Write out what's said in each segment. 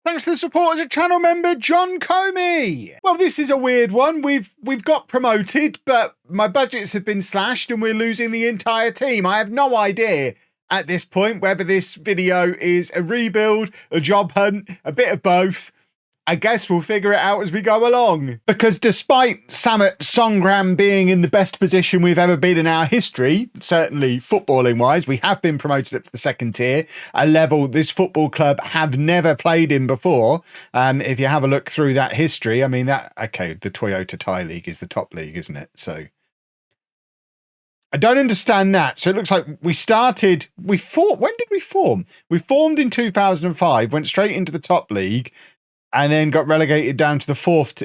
Thanks to the support as a channel member, John Comey. Well, this is a weird one. We've got promoted, but my budgets have been slashed and we're losing the entire team. I have no idea at this point whether this video is a rebuild, a job hunt, a bit of both. I guess we'll figure it out as we go along. Because despite Samut Songkhram being in the best position we've ever been in our history, certainly footballing-wise, we have been promoted up to the second tier, a level this football club have never played in before. If you have a look through that history, I mean, the Toyota Thai League is the top league, isn't it? So I don't understand that. So it looks like when did we form? We formed in 2005, went straight into the top league, and then got relegated down to the fourth,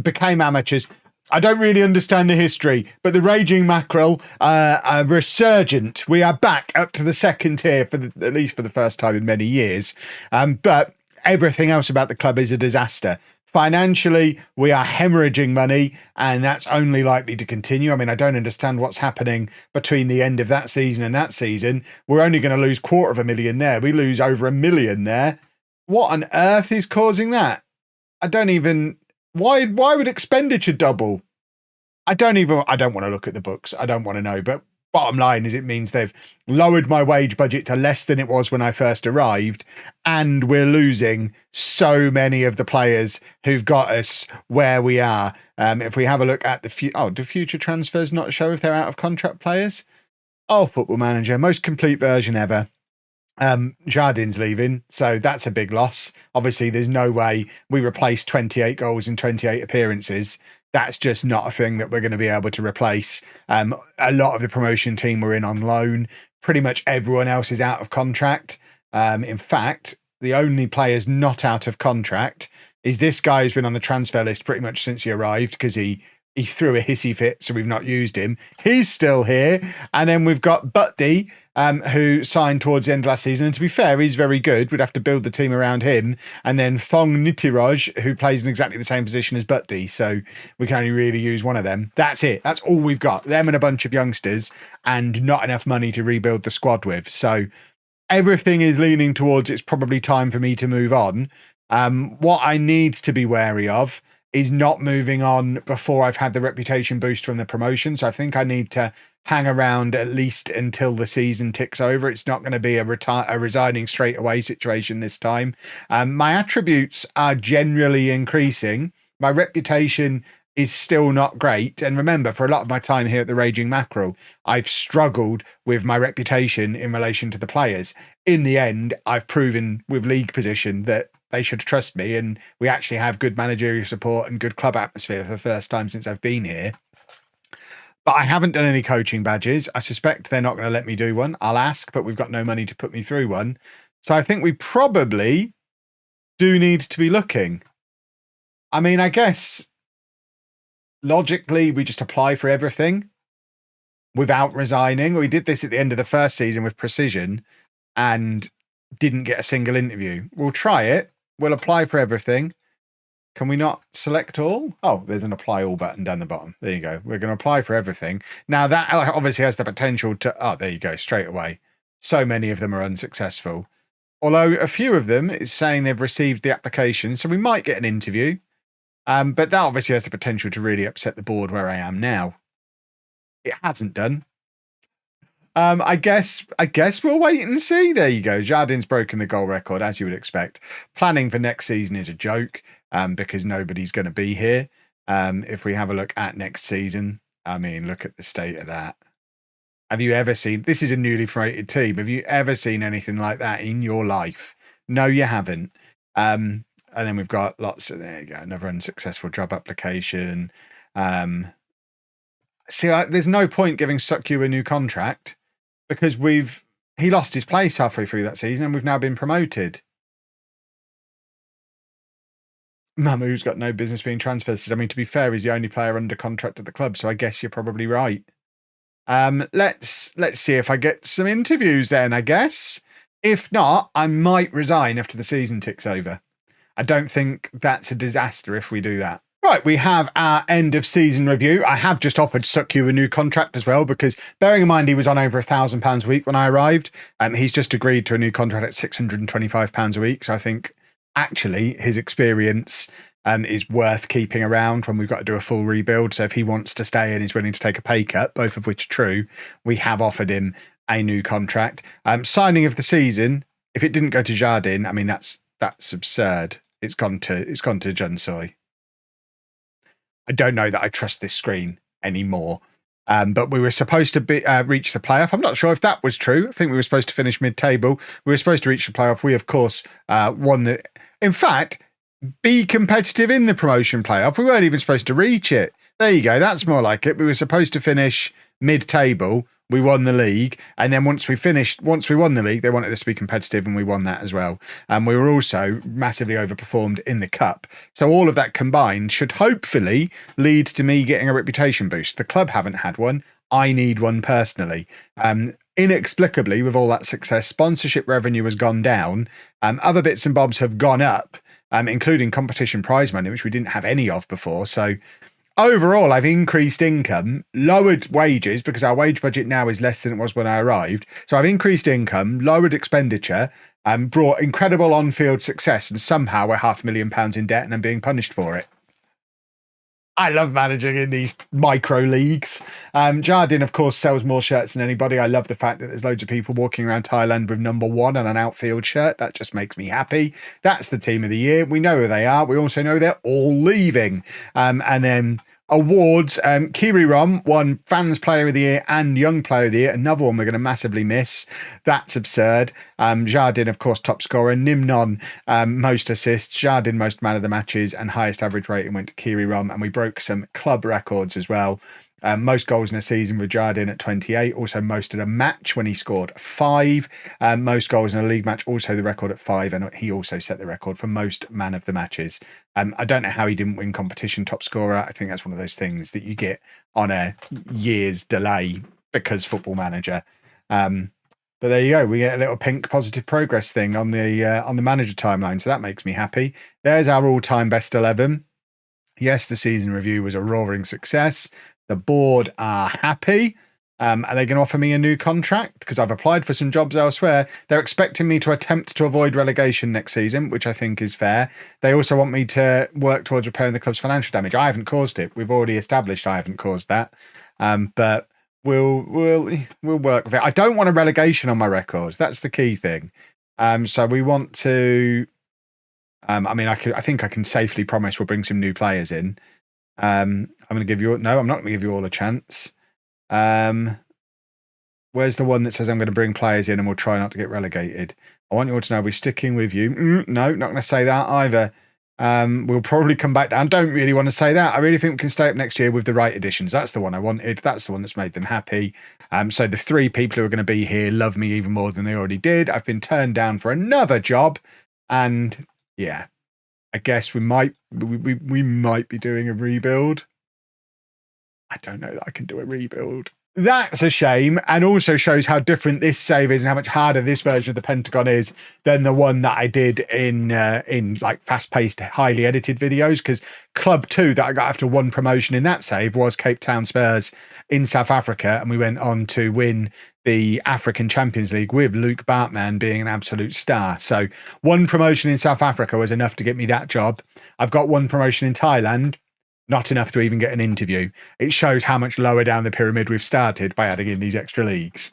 became amateurs. I don't really understand the history, but the Raging Mackerel are resurgent. We are back up to the second tier, at least for the first time in many years. But everything else about the club is a disaster. Financially, we are hemorrhaging money, and that's only likely to continue. I mean, I don't understand what's happening between the end of that season and that season. We're only going to lose $250,000 there. We lose over $1 million there. What on earth is causing that? Why would expenditure double? I don't want to look at the books. I don't want to know. But bottom line is it means they've lowered my wage budget to less than it was when I first arrived. And we're losing so many of the players who've got us where we are. If we have a look at do future transfers not show if they're out of contract players? Oh, Football Manager, most complete version ever. Jardin's leaving, so that's a big loss. Obviously, there's no way we replace 28 goals in 28 appearances. That's just not a thing that we're going to be able to replace. A lot of the promotion team were in on loan. Pretty much everyone else is out of contract. In fact, the only players not out of contract is this guy who's been on the transfer list pretty much since he arrived because he threw a hissy fit, so we've not used him. He's still here. And then we've got Butty, who signed towards the end of last season. And to be fair, he's very good. We'd have to build the team around him. And then Thong Nitiraj, who plays in exactly the same position as Butty. So we can only really use one of them. That's it. That's all we've got. Them and a bunch of youngsters and not enough money to rebuild the squad with. So everything is leaning towards it's probably time for me to move on. What I need to be wary of is not moving on before I've had the reputation boost from the promotion. So I think I need to hang around at least until the season ticks over. It's not going to be a resigning straight away situation this time. My attributes are generally increasing. My reputation is still not great. And remember, for a lot of my time here at the Raging Mackerel, I've struggled with my reputation in relation to the players. In the end, I've proven with league position that they should trust me, and we actually have good managerial support and good club atmosphere for the first time since I've been here. But I haven't done any coaching badges. I suspect they're not going to let me do one. I'll ask, but we've got no money to put me through one. So I think we probably do need to be looking. I mean, I guess logically we just apply for everything without resigning. We did this at the end of the first season with Precision and didn't get a single interview. We'll try it. We'll apply for everything. Can we not select all? Oh, there's an apply all button down the bottom. There you go. We're going to apply for everything. Now that obviously has the potential to, oh, there you go, straight away. So many of them are unsuccessful. Although a few of them is saying they've received the application. So we might get an interview. But that obviously has the potential to really upset the board where I am now. It hasn't done. I guess we'll wait and see. There you go. Jardin's broken the goal record, as you would expect. Planning for next season is a joke, because nobody's going to be here. If we have a look at next season, I mean, look at the state of that. Have you ever seen, this is a newly promoted team. Have you ever seen anything like that in your life? No, you haven't. And then we've got lots of, there you go, another unsuccessful job application. See, there's no point giving Sukyu a new contract, because he lost his place halfway through that season and we've now been promoted. Mamu's got no business being transferred. I mean, to be fair, he's the only player under contract at the club, so I guess you're probably right. Let's see if I get some interviews then, I guess. If not, I might resign after the season ticks over. I don't think that's a disaster if we do that. Right, we have our end of season review. I have just offered Sukyu a new contract as well, because bearing in mind he was on over £1,000 a week when I arrived. He's just agreed to a new contract at £625 a week. So I think actually his experience is worth keeping around when we've got to do a full rebuild. So if he wants to stay and is willing to take a pay cut, both of which are true, we have offered him a new contract. Signing of the season, if it didn't go to Jardin, I mean, that's absurd. It's gone to Junsoy. I don't know that I trust this screen anymore. But we were supposed to reach the playoff. I'm not sure if that was true. I think we were supposed to finish mid-table. We were supposed to reach the playoff. We, of course, won the... In fact, be competitive in the promotion playoff. We weren't even supposed to reach it. There you go. That's more like it. We were supposed to finish mid-table. We won the league. And then once we won the league, they wanted us to be competitive, and we won that as well. And we were also massively overperformed in the cup. So all of that combined should hopefully lead to me getting a reputation boost. The club haven't had one. I need one personally. Inexplicably, with all that success, sponsorship revenue has gone down. Other bits and bobs have gone up, including competition prize money, which we didn't have any of before. So overall, I've increased income, lowered wages because our wage budget now is less than it was when I arrived. So I've increased income, lowered expenditure, and brought incredible on-field success. And somehow we're £500,000 in debt and I'm being punished for it. I love managing in these micro leagues. Jardin, of course, sells more shirts than anybody. I love the fact that there's loads of people walking around Thailand with number 1 on an outfield shirt. That just makes me happy. That's the team of the year. We know who they are. We also know they're all leaving. And then awards, Kiri Rom won Fans Player of the Year and Young Player of the Year. Another one we're going to massively miss. That's absurd. Jardin, of course, top scorer. Nimnon, most assists. Jardin, most man of the matches, and highest average rating went to Kiri Rom. And we broke some club records as well. Most goals in a season with Jardin at 28. Also most in a match when he scored 5. Most goals in a league match, also the record at 5. And he also set the record for most man of the matches. I don't know how he didn't win competition top scorer. I think that's one of those things that you get on a year's delay because Football Manager. But there you go. We get a little pink positive progress thing on the manager timeline. So that makes me happy. There's our all-time best 11. Yes, the season review was a roaring success. The board are happy. Are they going to offer me a new contract? Because I've applied for some jobs elsewhere. They're expecting me to attempt to avoid relegation next season, which I think is fair. They also want me to work towards repairing the club's financial damage. I haven't caused it. We've already established I haven't caused that. But we'll work with it. I don't want a relegation on my record. That's the key thing. So we want to... I think I can safely promise we'll bring some new players in. I'm going to give you... No, I'm not going to give you all a chance. Where's the one that says I'm going to bring players in and we'll try not to get relegated? I want you all to know we're sticking with you. No, not going to say that either. We'll probably come back down. Don't really want to say that. I really think we can stay up next year with the right additions. That's the one I wanted. That's the one that's made them happy. So the 3 people who are going to be here love me even more than they already did. I've been turned down for another job. And yeah, I guess we might be doing a rebuild. I don't know that I can do a rebuild. That's a shame, and also shows how different this save is and how much harder this version of the Pentagon is than the one that I did in like fast-paced, highly edited videos. Because Club 2 that I got after 1 promotion in that save was Cape Town Spurs in South Africa, and we went on to win the African Champions League with Luke Bartman being an absolute star. So 1 promotion in South Africa was enough to get me that job. I've got 1 promotion in Thailand. Not enough to even get an interview. It shows how much lower down the pyramid we've started by adding in these extra leagues.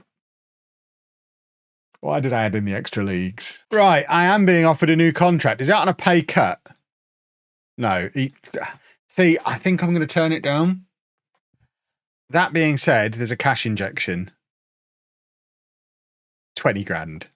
Why did I add in the extra leagues? Right, I am being offered a new contract. Is that on a pay cut? No. See, I think I'm going to turn it down. That being said, there's a cash injection. 20 grand.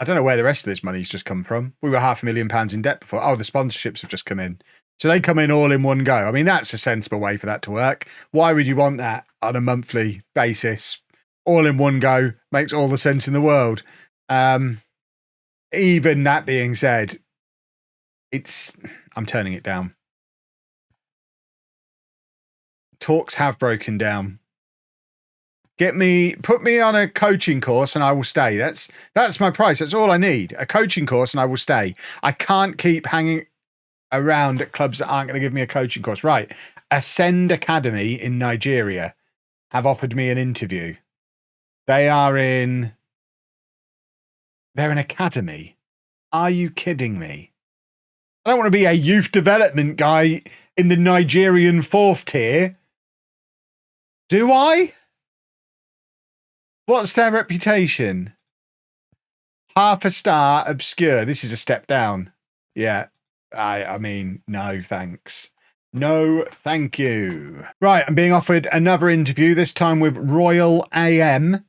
I don't know where the rest of this money's just come from. We were £500,000 in debt before. Oh, the sponsorships have just come in. So they come in all in one go. I mean, that's a sensible way for that to work. Why would you want that on a monthly basis? All in one go makes all the sense in the world. Even that being said, I'm turning it down. Talks have broken down. Put me on a coaching course and I will stay. That's my price. That's all I need. A coaching course and I will stay. I can't keep hanging around at clubs that aren't going to give me a coaching course. Right. Ascend Academy in Nigeria have offered me an interview. They're an academy. Are you kidding me? I don't want to be a youth development guy in the Nigerian 4th tier. Do I? What's their reputation? Half a star, obscure. This is a step down. Yeah. I mean, no thanks. No, thank you. Right, I'm being offered another interview, this time with Royal AM,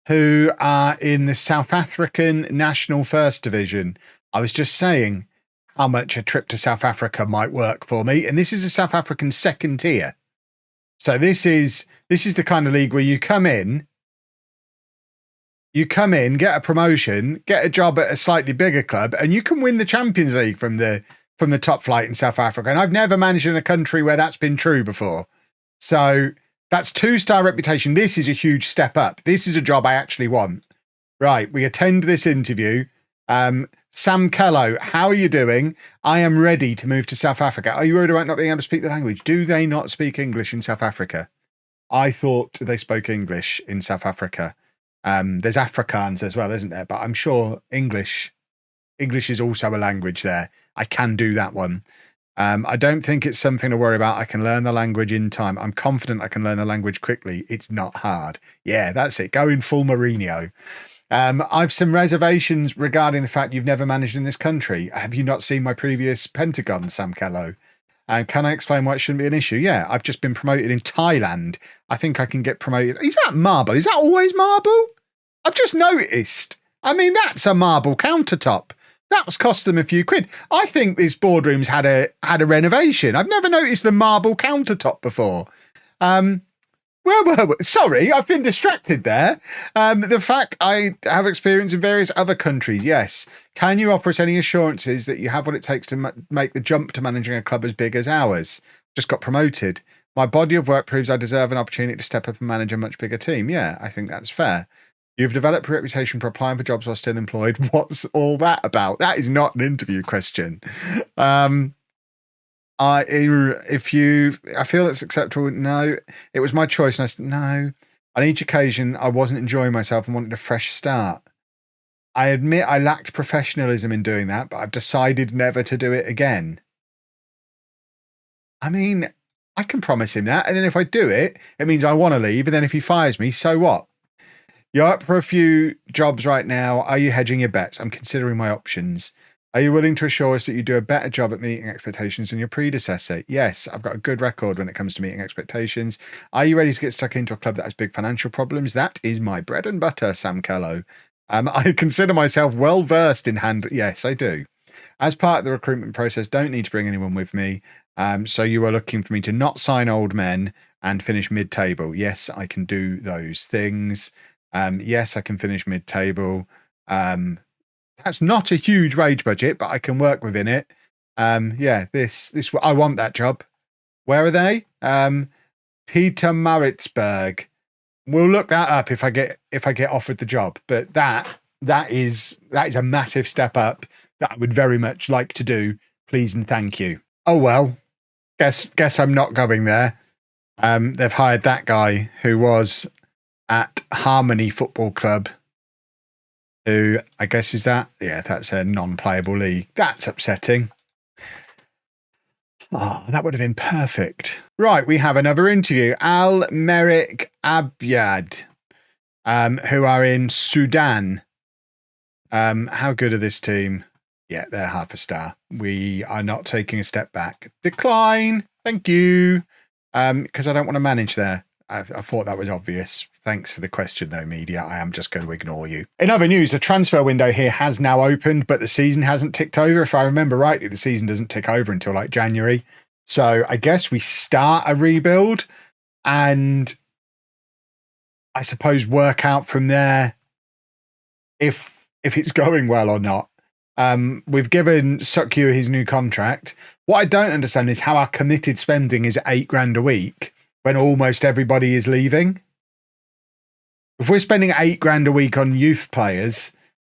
who are in the South African National First Division. I was just saying how much a trip to South Africa might work for me, and this is a South African 2nd tier. So this is the kind of league where you come in, get a promotion, get a job at a slightly bigger club, and you can win the Champions League from the top flight in South Africa. And I've never managed in a country where that's been true before. So that's 2-star reputation. This is a huge step up. This is a job I actually want. Right, we attend this interview. Sam Kello, how are you doing? I am ready to move to South Africa. Are you worried about not being able to speak the language? Do they not speak English in South Africa? I thought they spoke English in South Africa. There's Afrikaans as well, isn't there? But I'm sure English is also a language there. I can do that one. I don't think it's something to worry about. I can learn the language in time. I'm confident I can learn the language quickly. It's not hard. Yeah, that's it. Go in full Mourinho. I've some reservations regarding the fact you've never managed in this country. Have you not seen my previous Pentagon, Sam Kello? Can I explain why it shouldn't be an issue? Yeah, I've just been promoted in Thailand. I think I can get promoted. Is that marble? Is that always marble? I've just noticed. I mean, that's a marble countertop. That's cost them a few quid. I think this boardroom's had a renovation. I've never noticed the marble countertop before. Where were we? Sorry, I've been distracted there. The fact I have experience in various other countries, yes. Can you offer us any assurances that you have what it takes to make the jump to managing a club as big as ours? Just got promoted. My body of work proves I deserve an opportunity to step up and manage a much bigger team. Yeah, I think that's fair. You've developed a reputation for applying for jobs while still employed. What's all that about? That is not an interview question. I feel it's acceptable. No, it was my choice. And I said, no, on each occasion, I wasn't enjoying myself and wanted a fresh start. I admit I lacked professionalism in doing that, but I've decided never to do it again. I mean, I can promise him that. And then if I do it, it means I want to leave. And then if he fires me, so what? You're up for a few jobs right now. Are you hedging your bets? I'm considering my options. Are you willing to assure us that you do a better job at meeting expectations than your predecessor? Yes, I've got a good record when it comes to meeting expectations. Are you ready to get stuck into a club that has big financial problems? That is my bread and butter, Sam Kello. I consider myself well versed in Yes, I do. As part of the recruitment process, don't need to bring anyone with me. So you are looking for me to not sign old men and finish mid-table. Yes, I can do those things. Yes, I can finish mid-table. That's not a huge wage budget, but I can work within it. Yeah, this I want that job. Where are they? Peter Maritzburg. We'll look that up if I get offered the job. But that is a massive step up that I would very much like to do. Please and thank you. Oh well, guess I'm not going there. They've hired that guy who was at Harmony Football Club, who I guess is that? Yeah, that's a non-playable league. That's upsetting. Oh, that would have been perfect. Right, we have another interview. Al Merrick Abyad, who are in Sudan. How good are this team? Yeah, they're half a star. We are not taking a step back. Decline. Thank you. Because I don't want to manage there. I thought that was obvious. Thanks for the question, though, media. I am just going to ignore you. In other news, the transfer window here has now opened, but the season hasn't ticked over. If I remember rightly, the season doesn't tick over until like January. So I guess we start a rebuild and I suppose work out from there if it's going well or not. We've given Sukyu his new contract. What I don't understand is how our committed spending is $8,000 a week when almost everybody is leaving. If we're spending $8,000 a week on youth players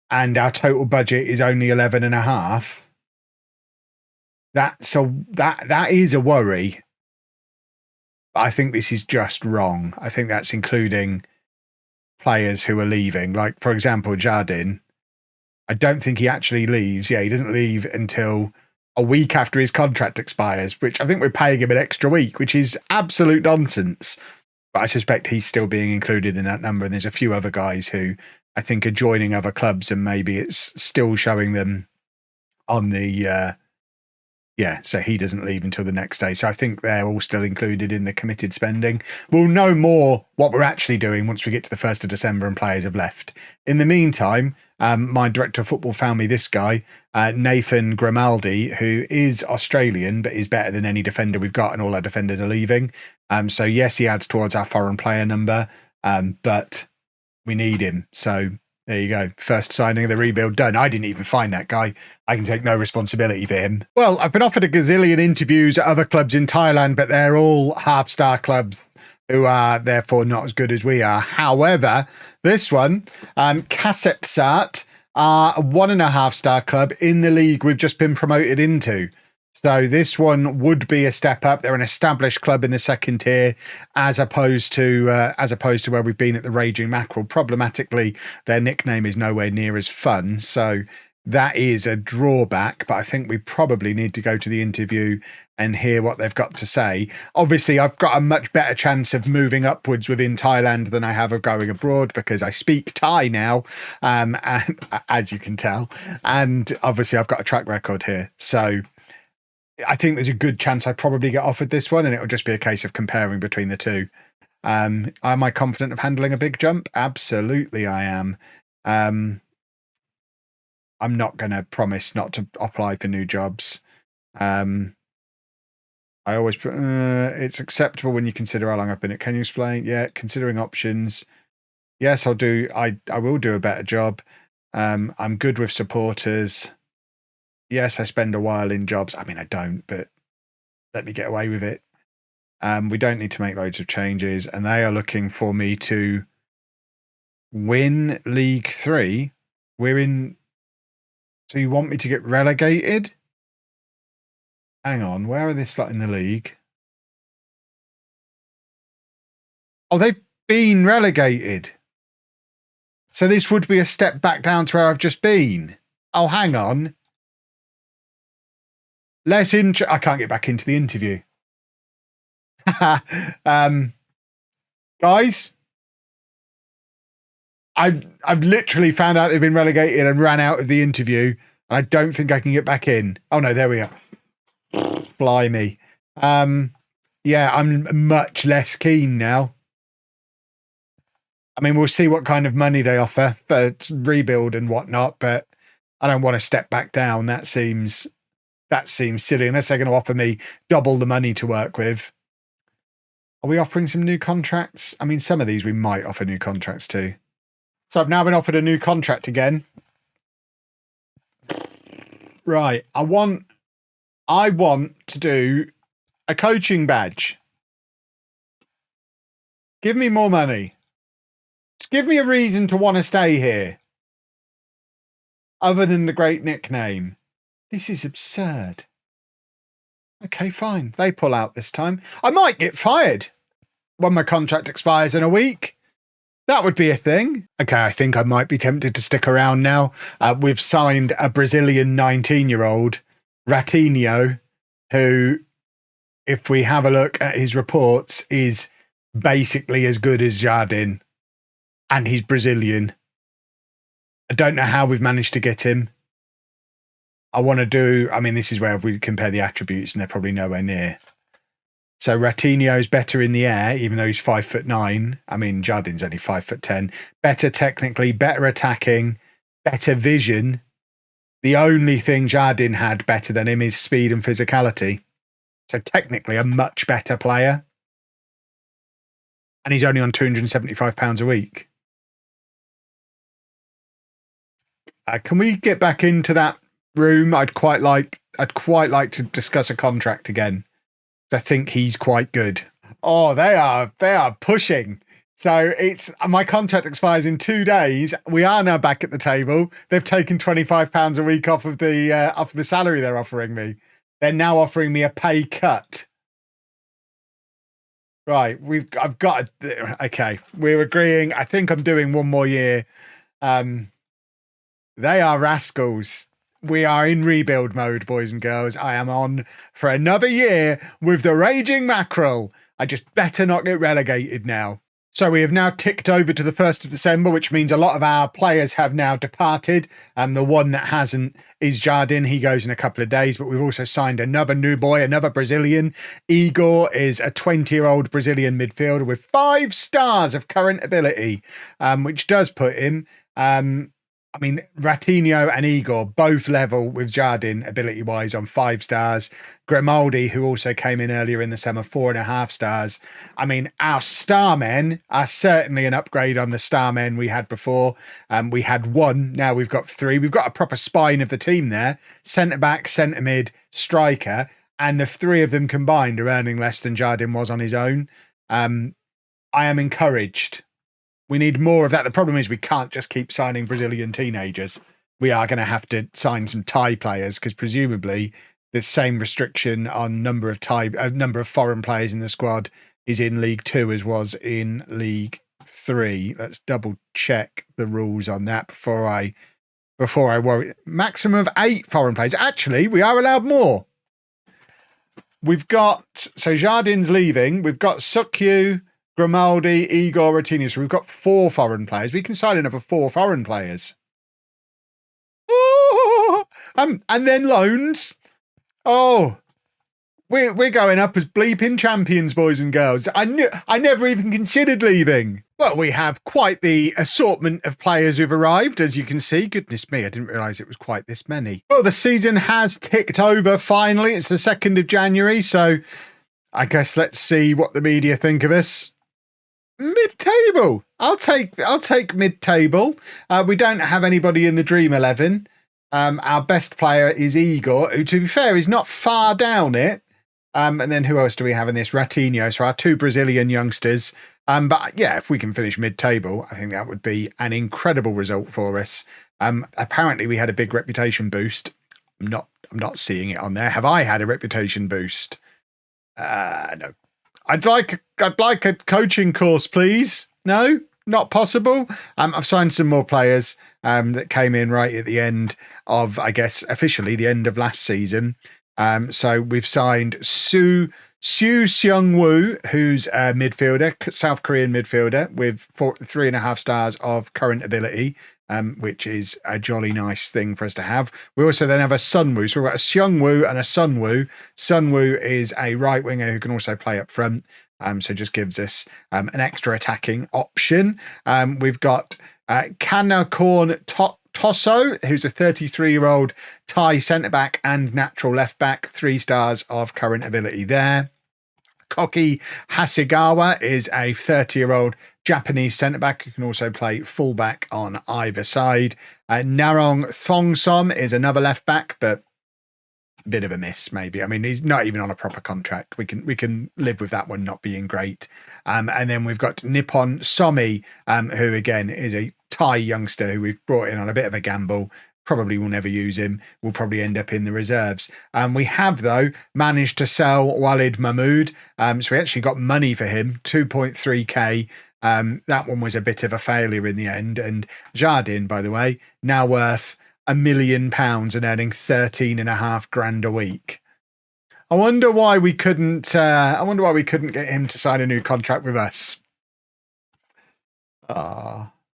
and our total budget is only 11.5, that is a worry. I think this is just wrong. I think that's including players who are leaving. Like, for example, Jardine. I don't think he actually leaves. Yeah, he doesn't leave until a week after his contract expires, which I think we're paying him an extra week, which is absolute nonsense. But I suspect he's still being included in that number. And there's a few other guys who I think are joining other clubs, and maybe it's still showing them on the so he doesn't leave until the next day. So I think they're all still included in the committed spending. We'll know more what we're actually doing once we get to the 1st of December and players have left. In the meantime, my director of football found me this guy, Nathan Grimaldi, who is Australian, but is better than any defender we've got, and all our defenders are leaving. So yes, he adds towards our foreign player number, but we need him. So there you go. First signing of the rebuild done. I didn't even find that guy. I can take no responsibility for him. Well, I've been offered a gazillion interviews at other clubs in Thailand, but they're all half-star clubs who are therefore not as good as we are. However, this one, Kasetsart, are a 1.5-star club in the league we've just been promoted into. So this one would be a step up. They're an established club in the second tier, as opposed to where we've been at the Raging Mackerel. Problematically, their nickname is nowhere near as fun. So that is a drawback. But I think we probably need to go to the interview and hear what they've got to say. Obviously, I've got a much better chance of moving upwards within Thailand than I have of going abroad, because I speak Thai now, and, as you can tell. And obviously, I've got a track record here. So I think there's a good chance I probably get offered this one, and it'll just be a case of comparing between the two. Am I confident of handling a big jump? Absolutely, I am. I'm not going to promise not to apply for new jobs. I always put, it's acceptable when you consider how long I've been at. Can you explain? Yeah, considering options. Yes, I'll do. I will do a better job. I'm good with supporters. Yes, I spend a while in jobs. I mean, I don't, but let me get away with it. We don't need to make loads of changes. And they are looking for me to win League 3. We're in. So you want me to get relegated? Hang on. Where are they starting the league? Oh, they've been relegated. So this would be a step back down to where I've just been. Oh, hang on. I can't get back into the interview. Guys, I've literally found out they've been relegated and ran out of the interview. I don't think I can get back in. Oh no, there we are. Blimey. Yeah, I'm much less keen now. I mean, we'll see what kind of money they offer for rebuild and whatnot, but I don't want to step back down. That seems silly, unless they're going to offer me double the money to work with. Are we offering some new contracts? I mean, some of these we might offer new contracts to. So I've now been offered a new contract again. Right. I want to do a coaching badge. Give me more money. Just give me a reason to want to stay here. Other than the great nickname. This is absurd. Okay, fine. They pull out this time. I might get fired when my contract expires in a week. That would be a thing. Okay, I think I might be tempted to stick around now. We've signed a Brazilian 19-year-old, Ratinho, who, if we have a look at his reports, is basically as good as Jardim. And he's Brazilian. I don't know how we've managed to get him. I want to do, I mean, this is where we compare the attributes and they're probably nowhere near. So Ratinho is better in the air, even though he's 5'9". I mean, Jardin's only 5'10". Better technically, better attacking, better vision. The only thing Jardim had better than him is speed and physicality. So technically a much better player. And he's only on £275 a week. Can we get back into that room? I'd quite like to discuss a contract again. I think he's quite good. Oh, they are pushing. So it's my contract expires in 2 days. We are now back at the table. They've taken £25 a week off of the salary they're offering me. They're now offering me a pay cut. Right, I've got okay. We're agreeing. I think I'm doing one more year. They are rascals. We are in rebuild mode, boys and girls. I am on for another year with the Raging Mackerel. I just better not get relegated now. So we have now ticked over to the 1st of December, which means a lot of our players have now departed. The one that hasn't is Jardim. He goes in a couple of days, but we've also signed another new boy, another Brazilian. Igor is a 20-year-old Brazilian midfielder with 5 stars of current ability, which does put him... I mean, Ratinho and Igor both level with Jardim ability-wise on 5 stars. Grimaldi, who also came in earlier in the summer, 4.5 stars. I mean, our star men are certainly an upgrade on the star men we had before. We had 1, now we've got 3. We've got a proper spine of the team there. Centre-back, centre-mid, striker. And the 3 of them combined are earning less than Jardim was on his own. I am encouraged. We need more of that. The problem is we can't just keep signing Brazilian teenagers. We are going to have to sign some Thai players because presumably the same restriction on number of foreign players in the squad is in League 2 as was in League 3. Let's double check the rules on that before I worry. Maximum of 8 foreign players. Actually, we are allowed more. We've got, so Jardin's leaving. We've got Sukyu, Grimaldi, Igor, Ratinho. So we've got 4 foreign players. We can sign another 4 foreign players. Oh, and then loans. Oh, we're going up as bleeping champions, boys and girls. I never even considered leaving. Well, we have quite the assortment of players who've arrived, as you can see. Goodness me, I didn't realise it was quite this many. Well, the season has ticked over finally. It's the 2nd of January, so I guess let's see what the media think of us. Mid-table. I'll take mid-table. We don't have anybody in the Dream 11. Our best player is Igor, who, to be fair, is not far down it. And then who else do we have in this? Ratinho. So our 2 Brazilian youngsters. But yeah, if we can finish mid-table, I think that would be an incredible result for us. Apparently we had a big reputation boost. I'm not seeing it on there. Have I had a reputation boost? No. I'd like a coaching course, please. No, not possible. I've signed some more players that came in right at the end of, I guess, officially the end of last season. So we've signed Soo Seung-woo, who's a midfielder, South Korean midfielder with 3.5 stars of current ability, which is a jolly nice thing for us to have. We also then have a Sunwoo. So we've got a Seung-woo and a Sunwoo. Sunwoo is a right winger who can also play up front. So just gives us an extra attacking option. We've got Kanakorn Tosso, who's a 33-year-old Thai centre-back and natural left-back, 3 stars of current ability there. Koki Hasegawa is a 30-year-old Japanese centre-back who can also play full-back on either side. Narong Thongsom is another left-back, but a bit of a miss, maybe. I mean, he's not even on a proper contract. We can live with that one not being great. And then we've got Nippon Somi, who, again, is a Thai youngster who we've brought in on a bit of a gamble. Probably will never use him. Will probably end up in the reserves. We have, though, managed to sell Walid Mahmoud. So we actually got money for him, 2.3k. That one was a bit of a failure in the end. And Jardim, by the way, now worth £1 million and earning 13.5 grand a week. I wonder why we couldn't get him to sign a new contract with us.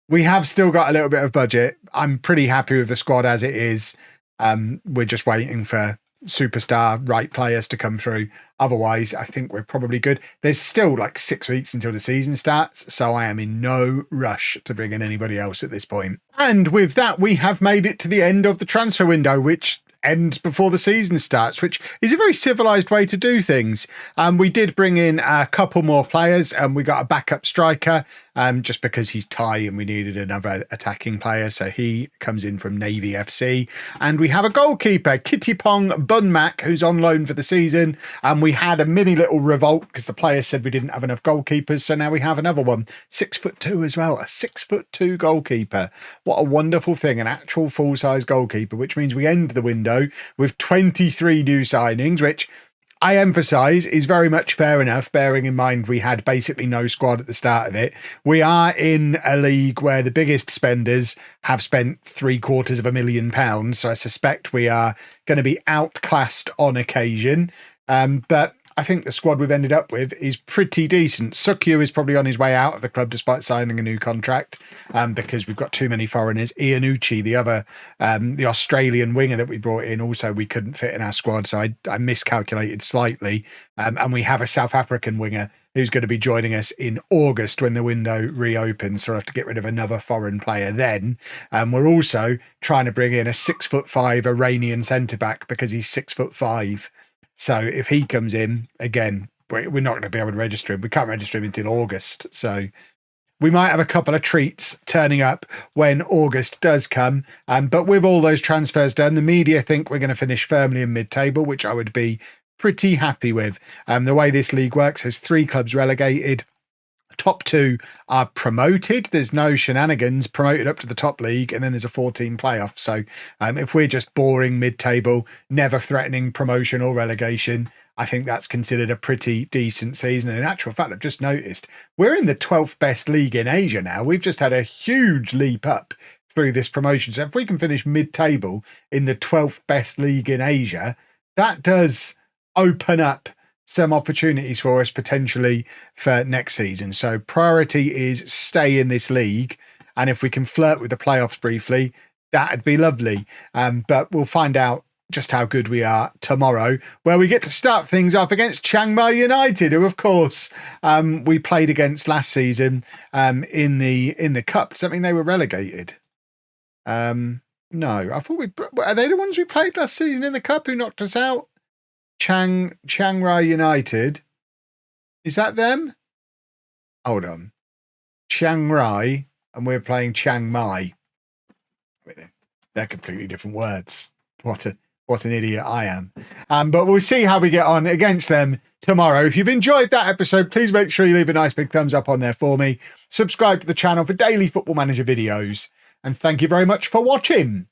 We have still got a little bit of budget. I'm pretty happy with the squad as it is. We're just waiting for superstar right players to come through. Otherwise, I think we're probably good. There's still like 6 weeks until the season starts, so I am in no rush to bring in anybody else at this point. And with that, we have made it to the end of the transfer window, which ends before the season starts, which is a very civilized way to do things. We did bring in a couple more players, and we got a backup striker just because he's Thai and we needed another attacking player. So he comes in from Navy FC. And we have a goalkeeper, Kittipong Bunmak, who's on loan for the season. And we had a mini little revolt because the players said we didn't have enough goalkeepers. So now we have another one, 6'2" as well, a 6'2" goalkeeper. What a wonderful thing, an actual full-size goalkeeper, which means we end the window with 23 new signings, which I emphasise is very much fair enough, bearing in mind we had basically no squad at the start of it. We are in a league where the biggest spenders have spent £750,000, so I suspect we are going to be outclassed on occasion. But I think the squad we've ended up with is pretty decent. Sukyu is probably on his way out of the club despite signing a new contract because we've got too many foreigners. Iannucci, the other, the Australian winger that we brought in, also we couldn't fit in our squad, so I miscalculated slightly. And we have a South African winger who's going to be joining us in August when the window reopens, so I have to get rid of another foreign player then. We're also trying to bring in a 6'5" Iranian centre-back because he's 6'5". So if he comes in, again, we're not going to be able to register him. We can't register him until August. So we might have a couple of treats turning up when August does come. But with all those transfers done, the media think we're going to finish firmly in mid-table, which I would be pretty happy with. The way this league works, there's 3 clubs relegated. Top 2 are promoted. There's no shenanigans, promoted up to the top league, and then there's a 14 playoff. So if we're just boring mid-table, never threatening promotion or relegation, I think that's considered a pretty decent season. And in actual fact, I've just noticed we're in the 12th best league in Asia now. We've just had a huge leap up through this promotion. So if we can finish mid-table in the 12th best league in Asia, that does open up some opportunities for us potentially for next season. So priority is stay in this league. And if we can flirt with the playoffs briefly, that'd be lovely. But we'll find out just how good we are tomorrow, where we get to start things off against Chiang Mai United, who of course we played against last season in the cup. Does that mean they were relegated? No, I thought are they the ones we played last season in the cup who knocked us out? Chiang Rai United. Is that them? Hold on. Chiang Rai, and we're playing Chiang Mai. They're completely different words. What an idiot I am. But we'll see how we get on against them tomorrow. If you've enjoyed that episode, please make sure you leave a nice big thumbs up on there for me. Subscribe to the channel for daily Football Manager videos. And thank you very much for watching.